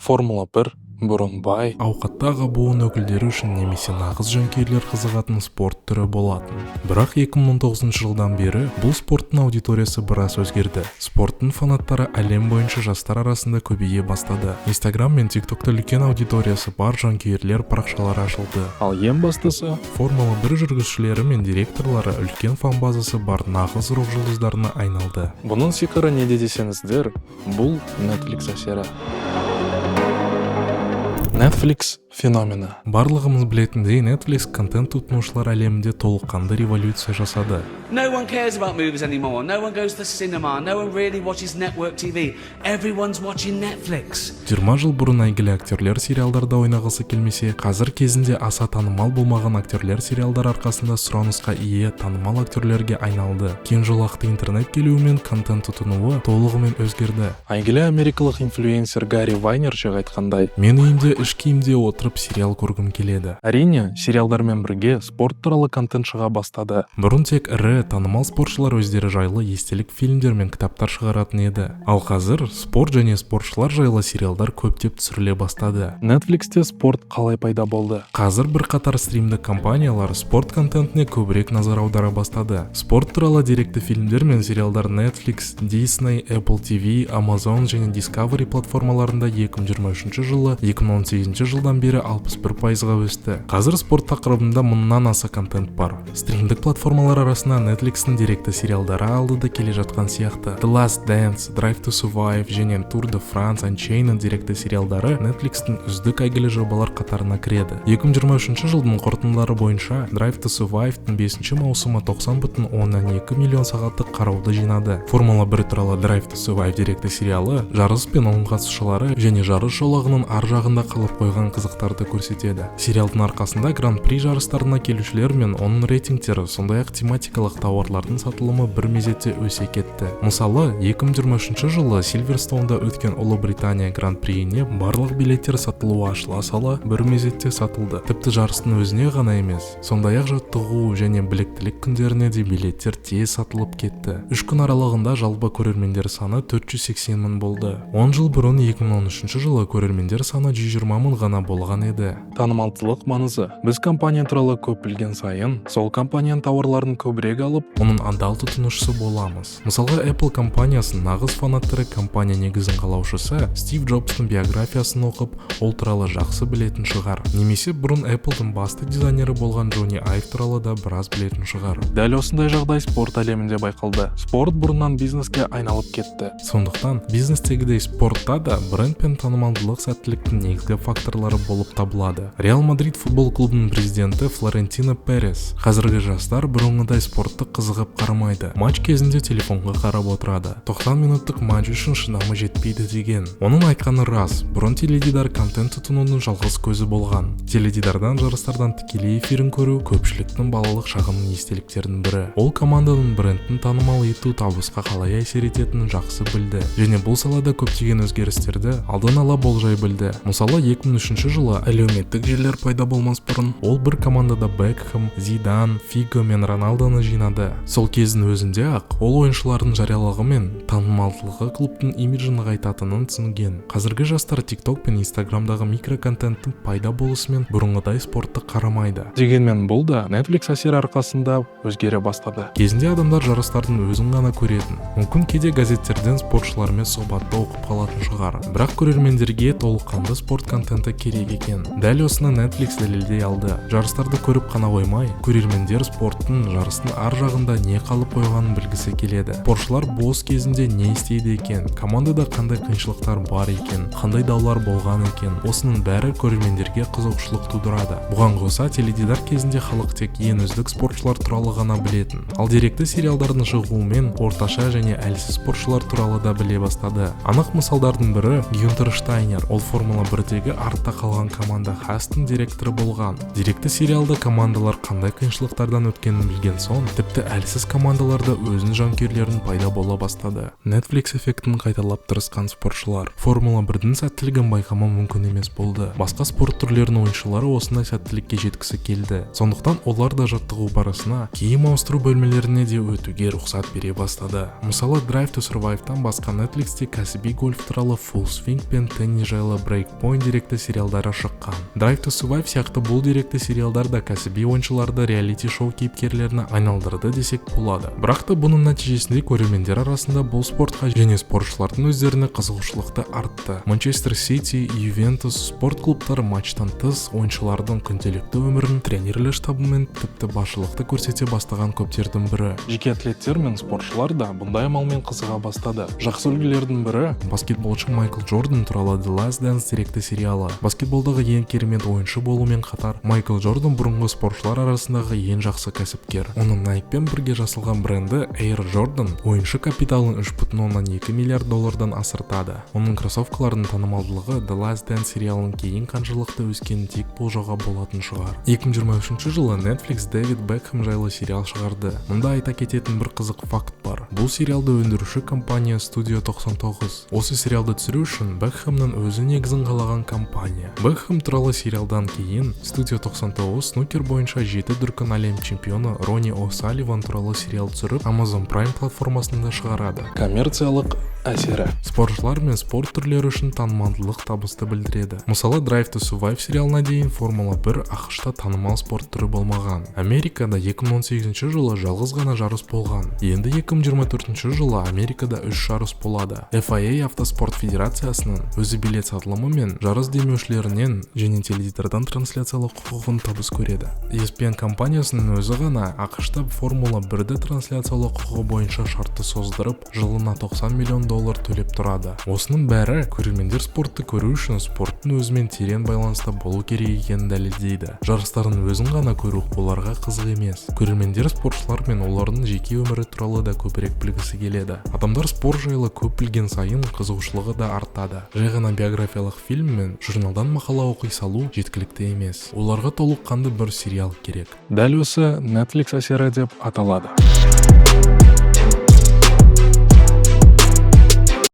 Формула 1 бұрын бай, ауқаттағы буын өкілдері үшін немесе нағыз жанкүйерлер қызығатын спорт түрі болатын. Бірақ 2019 жылдан бері бұл спорттың аудиториясы біраз өзгерді. Спорттың фанаттары әлем бойынша жастар арасында көбейе бастады. Инстаграм мен тиктокта үлкен аудиториясы бар жанкүйерлер парақшалары ашылды. ал ең бастысы Формула 1 жүргізушілері мен директорлары үлкен фан базасы бар нағыз рок жұлдыздарына айналды. бұның сиқыры неде десеңіздер, бұл Netflix әсері. Netflix феномені. Барлығымыз білетіндей, Netflix контент тұтынушылар әлемінде толыққанды революция жасады. No one cares about movies anymore. No one goes to cinema. No one really watches network TV. Everyone's watching Netflix. 20 жыл бұрын әйгілі актерлер сериалдарда ойнағысы келмесе, қазір кезінде аса танымал болмаған актерлер сериалдар арқасында сұранысқа ие танымал актерлерге айналды. Кең жолақты интернет келуімен контент тұтынуы толығымен өзгерді. Әйгілі америкалық инфлюенсер Гарри Вайнерчик айтқандай, Мен үйімде іш киімде отырып сериал көргім келеді. әрине, сериалдармен бірге спорт туралы контент шыға бастады. Бұрын тек ірі танымал спортшылар өздері жайлы естелік фильмдер мен кітаптар шығаратын еді. Ал қазір спорт және спортшылар жайлы сериалдар көптеп түсіріле бастады. Netflixте спорт қалай пайда болды? Қазір бірқатар стримдік компаниялар спорт контентіне көбірек назар аудара бастады. Спорт туралы деректі фильмдер мен сериалдар Netflix, Disney, Apple TV, Amazon және Discovery платформаларында 2023 жылы 2018 жылдан бері 61%-ға өсті. Қазір спорт тақырыбында 1000-нан аса контент бар. Стримдік платформалар арасында Netflix-ның деректі сериалдары алдыда келе жатқан сияқты. The Last Dance, Drive to Survive және Tour de France Unchained деректі сериалдары Netflix-ның үздік әйгілі жобалар қатарына кіреді. 2023 жылдың қорытындылары бойынша Drive to Survive-тың 5 маусымы 90,2 миллион сағаттық қарауды жинады. Формула 1 туралы Drive to Survive деректі сериалы жарыс пен оның қатысушылары және жарыс жолағының ар жағында қалып қойған қызықтарды көрсетеді. Сериалдың арқасында Гран-при жарыстарына келушілер мен оның рейтингтері, сондай-ақ тематикалық тауарлардың сатылымы бір мезетте өсе кетті. Мысалы, 2023 жылы Сильверстоунда өткен Ұлыбритания Гран-приіне барлық билеттер сатылуы ашыла сала бір мезетте сатылды. Тіпті жарыстың өзіне ғана емес, сондай-ақ жаттығу және біліктілік күндеріне де билеттер тез сатылып кетті. 3 күн аралығында жалпы көрермендер саны 480 мың болды. 10 жыл бұрын 2013 жылы көрермендер саны 120 мың ғана болған еді. Танымалдылық маңызы. Біз компания туралы көп білген сайын, сол компанияның тауарларын көбірек алып, оның адал тұтынушысы боламыз. Мысалға, Apple компаниясын нағыз фанаттары компания негізін қалаушысы Стив Джобстың биографиясын оқып, ол туралы жақсы білетін шығар. Немесе бұрын Apple-дың басты дизайнері болған Джонни Айв туралы да біраз білетін шығар. дәл осындай жағдай спорт әлемінде байқалды. Спорт бұрыннан бизнеске айналып кетті. Сондықтан бизнестегідей спортта да бренд пен танымалдылық сәттіліктің негізгі факторлары болып табылады. Реал Мадрид футбол клубының президенті Флорентино Перес: қазіргі жастар бұрынғыдай спортты қызығып қарамайды. Матч кезінде телефонға қарап отырады. 90 минуттық матч үшін шыдамы жетпейді деген. Оның айтқаны рас. Бұрын теледидар контент тұтынудың жалғыз көзі болған. Теледидардан жарыстардан тікелей эфирін көру көпшіліктің балалық шағының естеліктерінің бірі. Ол команданың брендін танымал ету табысқа қалай әсер ететінін жақсы білді. Және бұл салада көптеген өзгерістерді алдын ала болжай білді. Мысалы, 2003 жылы әлеуметтік желілер пайда болмас бұрын ол бір командада Бекхэм, Зидан, Фиго мен Роналдоны жинады. Сол кездің өзінде ақ ол ойыншылардың жариялығы мен танымалдылығы клубтың имиджін нығайтатынын түсінген. Қазіргі жастар TikTok пен Instagramдағы микроконтенттің пайда болысымен бұрынғыдай спортты қарамайды. Дегенмен бұл да Netflix әсері арқасында өзгере бастады. Кезінде адамдар жарыстардың өзін ғана көретін. Мүмкін кейде газеттерден спортшылармен сұхбатты оқып қалатын шығар. Бірақ көрермендерге толыққанды спорт контенті керек екен. Дәл осыны Netflix дәлелдей алды. Жарыстарды көріп қана қоймай, көрермендер спорттың жарыстың ар жағында не қалып қойғанын білгісі келеді. Спортшылар бос кезінде не істейді екен, командада қандай қиыншылықтар бар екен, қандай даулар болған екен. Осының бәрі көрермендерге қызығушылық тудырады. Бұған қоса, теледидар кезінде халық тек ең үздік спортшылар туралы ғана білетін. Ал деректі сериалдардың шығуымен орташа және әлсіз спортшылар туралы да біле бастады. Анық мысалдардың бірі Гюнтер Штайнер. Ол Формула 1-дегі артта қалған құрылған команда Хастың директоры болған. Деректі сериалда командалар қандай қиыншылықтардан өткенін білген соң, тіпті әлсіз командаларда өзінің жанкүйерлерін пайда бола бастады. Netflix эффектін қайталап тырысқан спортшылар Формула 1-дің сәттілігін байқамау мүмкін емес болды. Басқа спорт түрлерінің ойыншылары осындай сәттілікке жеткісі келді. Сондықтан олар да жаттығу барысына киім ауыстыру бөлмелеріне де өтуге рұқсат бере бастады. Мысалы, Drive to Survive'тан басқа Netflixте кәсіби гольф туралы Full Swing пен теннис жайлы Breakpoint деректі сериалдары шыққан. Drive to Survive сияқты бұл деректі сериалдар да кәсіби ойыншыларды реалити-шоу кейіпкерлеріне айналдырды десек болады. Бірақ та бұның нәтижесінде көрермендер арасында бұл спортқа және спортшылардың өздеріне қызығушылықты артты. Манчестер Сити, Ювентус спорт клубтары матчтан тыс ойыншылардың күнделікті өмірін тренерлер штабымен тіпті басшылықты көрсете бастаған көптердің бірі. Жеке атлеттер мен спортшылар да бұндай амалмен қызыға бастады. Жақсы үлгілердің бірі баскетболшы Майкл Джордан туралы The Last Dance деректі сериалы. Баскетболдағы ең керемет ойыншы болумен қатар, Майкл Джордан бұрынғы спортшылар арасындағы ең жақсы кәсіпкер. Оның Nike'пен бірге жасалған бренді Air Jordan ойыншы капиталын 3,2 миллиард доллардан асыртады. Оның кроссовкаларының танымалдылығы The Last Dance сериалының кейін қаншалықты өскенін тек болжауға болатын шығар. 2023 жылы Netflix Дэвид Бекхэм жайлы сериал шығарды. Мұнда айта кететін бір қызық факт бар. Бұл сериалды өндіруші компания Studio 99. Осы сериалды түсіру үшін Бекхэмнің өзі негізін қалаған компания. Бекхэм туралы сериалдан кейін Studio 99 снукер бойынша 7 дүркін әлем чемпионы Ронни О'Салливан туралы сериал түсіріп Amazon Prime платформасында шығарады. коммерциялық әсері. Спортшылар мен спорт түрлері үшін танымалдылық табысты білдіреді. Мысалы, Drive to Survive сериалына дейін Формула 1 ақш-та танымал спорт түрі болмаған. Америкада 2018 жылы жалғыз ғана жарыс болған. Енді 2024 жылы Америкада 3 жарыс болады. FIA автоспорт федерациясының өзі билет сатылымы мен жарыс демеушілерінен және теледидардан трансляциялау құқығын табыс көреді. ESPN компаниясының өзі ғана ақш-та Формула 1-ді трансляциялау құқығы бойынша шартты создырып, жылына $90 миллион төлеп тұрады. Осының бәрі көрермендер спортты көру үшін спорттың өзімен терең байланыста болу керек екенін дәлелдейді. Жарыстардың өзін ғана көру оларға қызық емес. Көрермендер спортшылар мен олардың жеке өмірі туралы да көбірек білгісі келеді. Адамдар спорт жайлы көп білген сайын қызығушылығы да артады. Жай ғана биографиялық фильм мен журналдан мақала оқи салу жеткілікті емес. Оларға толыққанды бір сериал керек. Дәл осы Netflix әсері деп аталады.